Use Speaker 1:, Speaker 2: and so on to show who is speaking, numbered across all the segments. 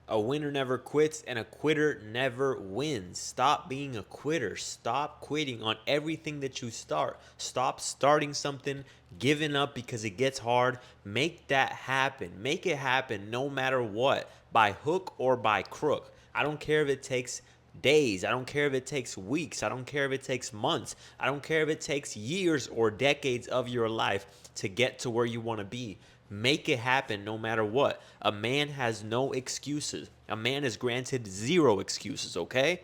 Speaker 1: A winner never quits and a quitter never wins. Stop being a quitter. Stop quitting on everything that you start. Stop starting something, giving up because it gets hard. Make that happen. Make it happen no matter what, by hook or by crook. I don't care if it takes days. I don't care if it takes weeks. I don't care if it takes months. I don't care if it takes years or decades of your life to get to where you want to be. Make it happen no matter what. A man has no excuses. A man is granted zero excuses, okay?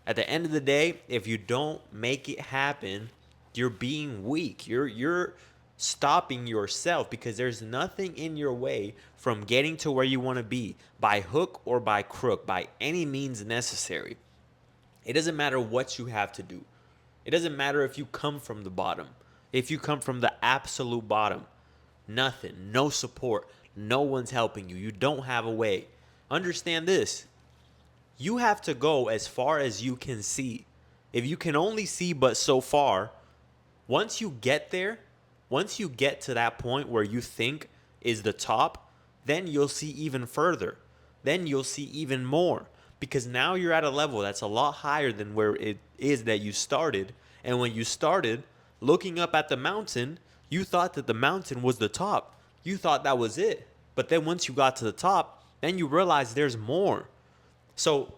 Speaker 1: At the end of the day, if you don't make it happen, you're being weak. You're stopping yourself because there's nothing in your way from getting to where you want to be by hook or by crook, by any means necessary. It doesn't matter what you have to do. It doesn't matter if you come from the bottom. If you come from the absolute bottom, nothing, no support, no one's helping you. You don't have a way. Understand this. You have to go as far as you can see. If you can only see but so far, once you get there, once you get to that point where you think is the top, then you'll see even further. Then you'll see even more because now you're at a level that's a lot higher than where it is that you started. And when you started looking up at the mountain, you thought that the mountain was the top. You thought that was it. But then once you got to the top, then you realize there's more. So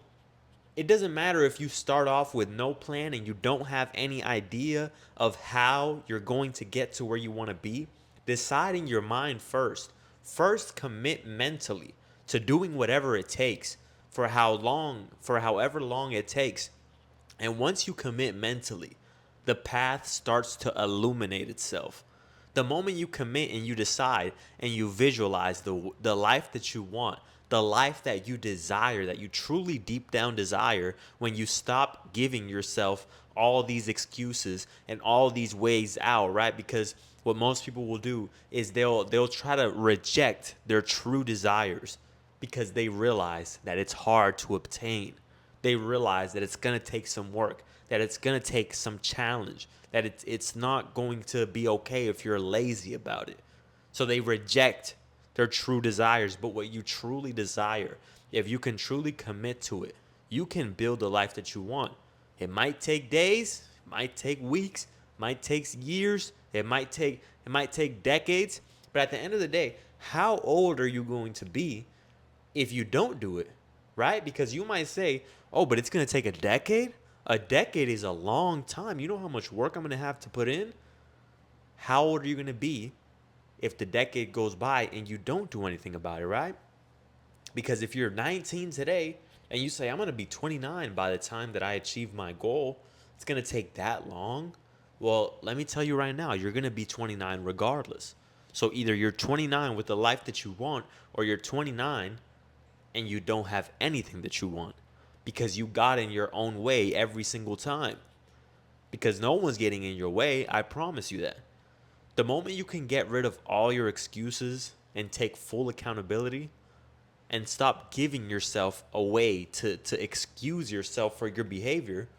Speaker 1: it doesn't matter if you start off with no plan and you don't have any idea of how you're going to get to where you want to be. Decide in your mind first. First, commit mentally to doing whatever it takes for however long it takes. And once you commit mentally, the path starts to illuminate itself. The moment you commit and you decide and you visualize the life that you want, the life that you desire, that you truly deep down desire, when you stop giving yourself all these excuses and all these ways out, right? Because what most people will do is they'll try to reject their true desires because they realize that it's hard to obtain. They realize that it's going to take some work, that it's going to take some challenge, that it's not going to be okay if you're lazy about it. So they reject their true desires. But what you truly desire, if you can truly commit to it, you can build the life that you want. It might take days, it might take weeks, it might take years, it might take decades. But at the end of the day, how old are you going to be if you don't do it, right? Because you might say, oh, but it's going to take a decade. A decade is a long time. You know how much work I'm going to have to put in? How old are you going to be if the decade goes by and you don't do anything about it, right? Because if you're 19 today and you say, I'm going to be 29 by the time that I achieve my goal, it's going to take that long. Well, let me tell you right now, you're going to be 29 regardless. So either you're 29 with the life that you want, or you're 29 and you don't have anything that you want because you got in your own way every single time. Because no one's getting in your way, I promise you that. The moment you can get rid of all your excuses and take full accountability and stop giving yourself a way to excuse yourself for your behavior,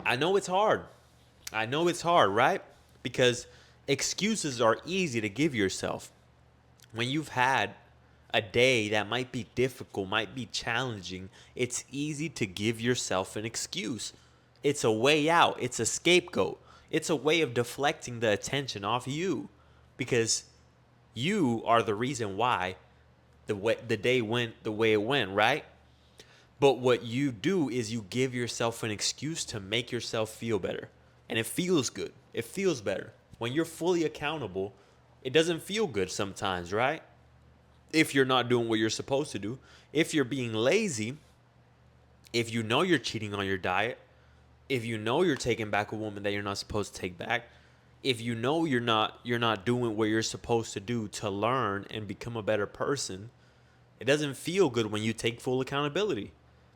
Speaker 1: I know it's hard. I know it's hard, right? Because excuses are easy to give yourself. When you've had a day that might be difficult, might be challenging, it's easy to give yourself an excuse. It's a way out, it's a scapegoat. It's a way of deflecting the attention off you because you are the reason why the day went the way it went, right? But what you do is you give yourself an excuse to make yourself feel better. And it feels good. It feels better. When you're fully accountable, it doesn't feel good sometimes, right? If you're not doing what you're supposed to do, if you're being lazy, if you know you're cheating on your diet, if you know you're taking back a woman that you're not supposed to take back, if you know you're not doing what you're supposed to do to learn and become a better person, it doesn't feel good when you take full accountability.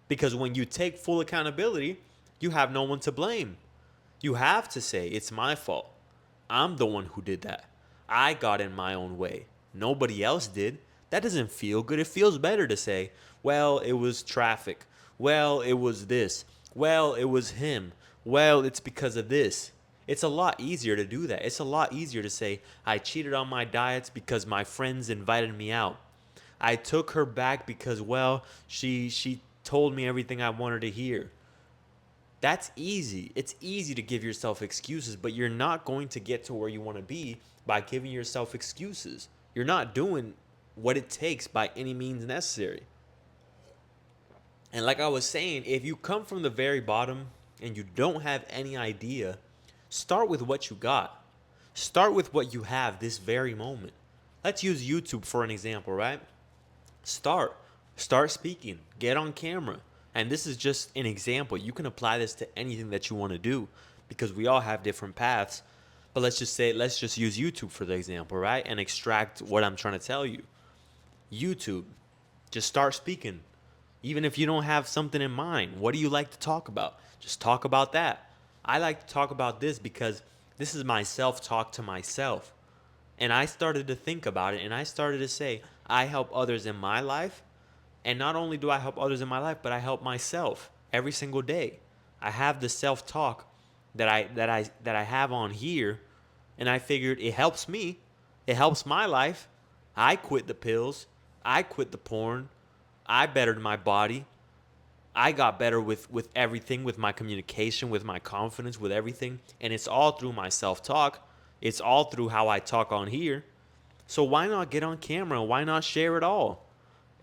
Speaker 1: Because when you take full accountability, you have no one to blame. You have to say, it's my fault. I'm the one who did that. I got in my own way. Nobody else did. That doesn't feel good. It feels better to say, well, it was traffic. Well, it was this. Well, it was him. Well, it's because of this. It's a lot easier to do that. It's a lot easier to say, I cheated on my diets because my friends invited me out. I took her back because, well, she told me everything I wanted to hear. That's easy. It's easy to give yourself excuses, but you're not going to get to where you want to be by giving yourself excuses. You're not doing what it takes by any means necessary. And like I was saying, if you come from the very bottom and you don't have any idea, start with what you got. Start with what you have this very moment. Let's use YouTube for an example, right? Start. Start speaking. Get on camera. And this is just an example. You can apply this to anything that you want to do because we all have different paths. But let's just use YouTube for the example, right? And extract what I'm trying to tell you. YouTube. Just start speaking. Even if you don't have something in mind, what do you like to talk about? Just talk about that. I like to talk about this because this is my self-talk to myself. And I started to think about it and I started to say, I help others in my life. And not only do I help others in my life, but I help myself every single day. I have the self-talk that I have on here, and I figured it helps me. It helps my life. I quit the pills. I quit the porn. I bettered my body. I got better with everything, with my communication, with my confidence, with everything. And it's all through my self-talk. It's all through how I talk on here. So why not get on camera? Why not share it all?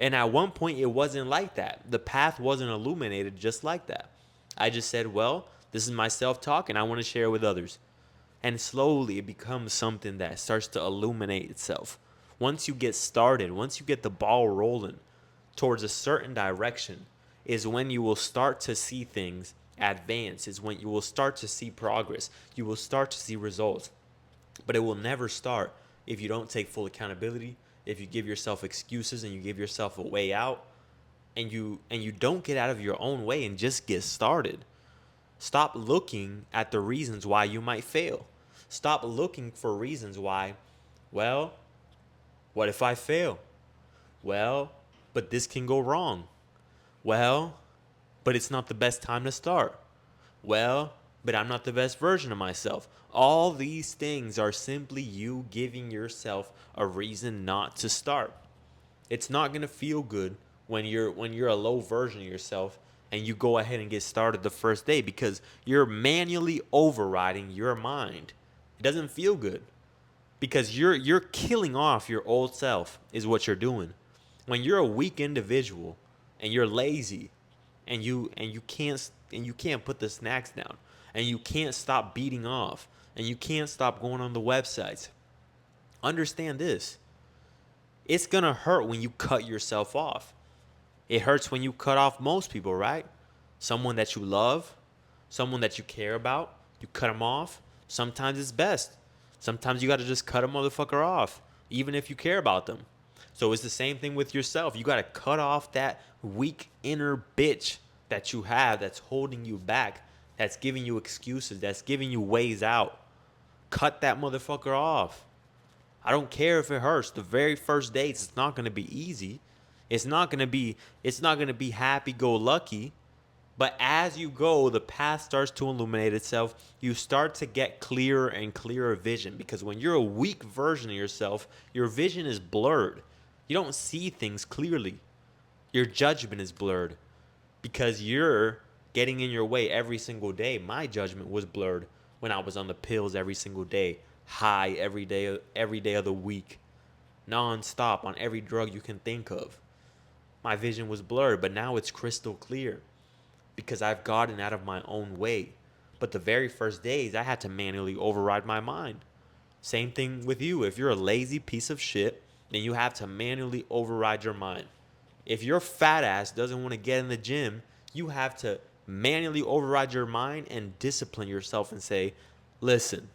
Speaker 1: And at one point, it wasn't like that. The path wasn't illuminated just like that. I just said, well, this is my self-talk and I want to share it with others. And slowly it becomes something that starts to illuminate itself. Once you get started, once you get the ball rolling towards a certain direction, is when you will start to see things advance, is when you will start to see progress. You will start to see results. But it will never start if you don't take full accountability, if you give yourself excuses and you give yourself a way out, and you don't get out of your own way and just get started. Stop looking at the reasons why you might fail. Stop looking for reasons why, well, what if I fail? Well, but this can go wrong. Well, but it's not the best time to start. Well, but I'm not the best version of myself. All these things are simply you giving yourself a reason not to start. It's not going to feel good when you're a low version of yourself and you go ahead and get started the first day because you're manually overriding your mind. It doesn't feel good because you're killing off your old self is what you're doing. When you're a weak individual and you're lazy and you can't put the snacks down and you can't stop beating off and you can't stop going on the websites. Understand this. It's going to hurt when you cut yourself off. It hurts when you cut off most people, right? Someone that you love, someone that you care about, you cut them off. Sometimes it's best. Sometimes you got to just cut a motherfucker off, even if you care about them. So it's the same thing with yourself. You got to cut off that weak inner bitch that you have that's holding you back, that's giving you excuses, that's giving you ways out. Cut that motherfucker off. I don't care if it hurts. The very first dates, it's not going to be easy. It's not going to be happy go lucky. But as you go, the path starts to illuminate itself. You start to get clearer and clearer vision because when you're a weak version of yourself, your vision is blurred. You don't see things clearly. Your judgment is blurred because you're getting in your way every single day. My judgment was blurred when I was on the pills every single day, high every day of the week, non-stop on every drug you can think of. My vision was blurred, but now it's crystal clear because I've gotten out of my own way. But the very first days, I had to manually override my mind. Same thing with you. If you're a lazy piece of shit, then you have to manually override your mind. If your fat ass doesn't want to get in the gym, you have to manually override your mind and discipline yourself and say, listen,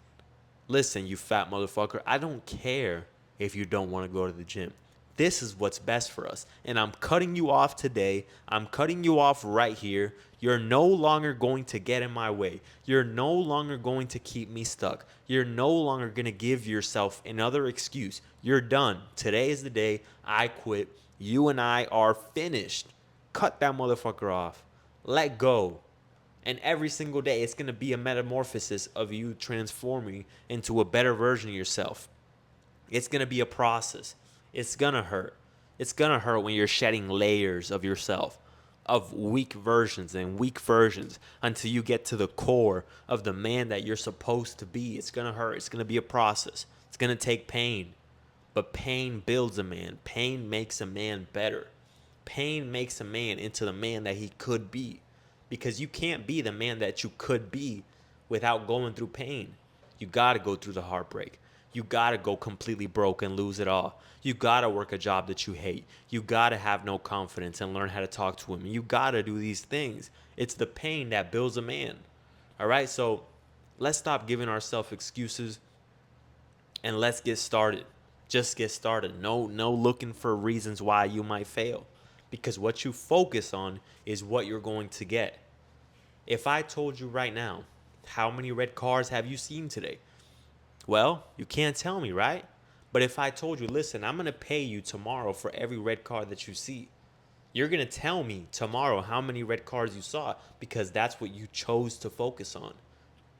Speaker 1: you fat motherfucker, I don't care if you don't want to go to the gym. This is what's best for us. And I'm cutting you off today. I'm cutting you off right here. You're no longer going to get in my way. You're no longer going to keep me stuck. You're no longer going to give yourself another excuse. You're done. Today is the day I quit. You and I are finished. Cut that motherfucker off. Let go. And every single day, it's going to be a metamorphosis of you transforming into a better version of yourself. It's going to be a process. It's going to hurt. It's gonna hurt when you're shedding layers of yourself, of weak versions and weak versions, until you get to the core of the man that you're supposed to be. It's gonna hurt. It's gonna be a process. It's gonna take pain. But pain builds a man. Pain makes a man better. Pain makes a man into the man that he could be. Because you can't be the man that you could be without going through pain. You gotta go through the heartbreak. You gotta go completely broke and lose it all. You gotta work a job that you hate. You gotta have no confidence and learn how to talk to women. You gotta do these things. It's the pain that builds a man. All right, so let's stop giving ourselves excuses and let's get started. Just get started. No looking for reasons why you might fail. Because what you focus on is what you're going to get. If I told you right now, how many red cars have you seen today? Well, you can't tell me, right? But if I told you, listen, I'm going to pay you tomorrow for every red car that you see, you're going to tell me tomorrow how many red cars you saw because that's what you chose to focus on.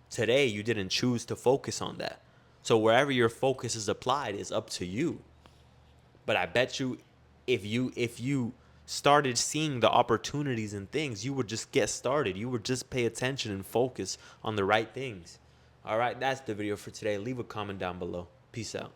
Speaker 1: Today, you didn't choose to focus on that. So wherever your focus is applied is up to you. But I bet you if you started seeing the opportunities and things, you would just get started. You would just pay attention and focus on the right things. All right, that's the video for today. Leave a comment down below. Peace out.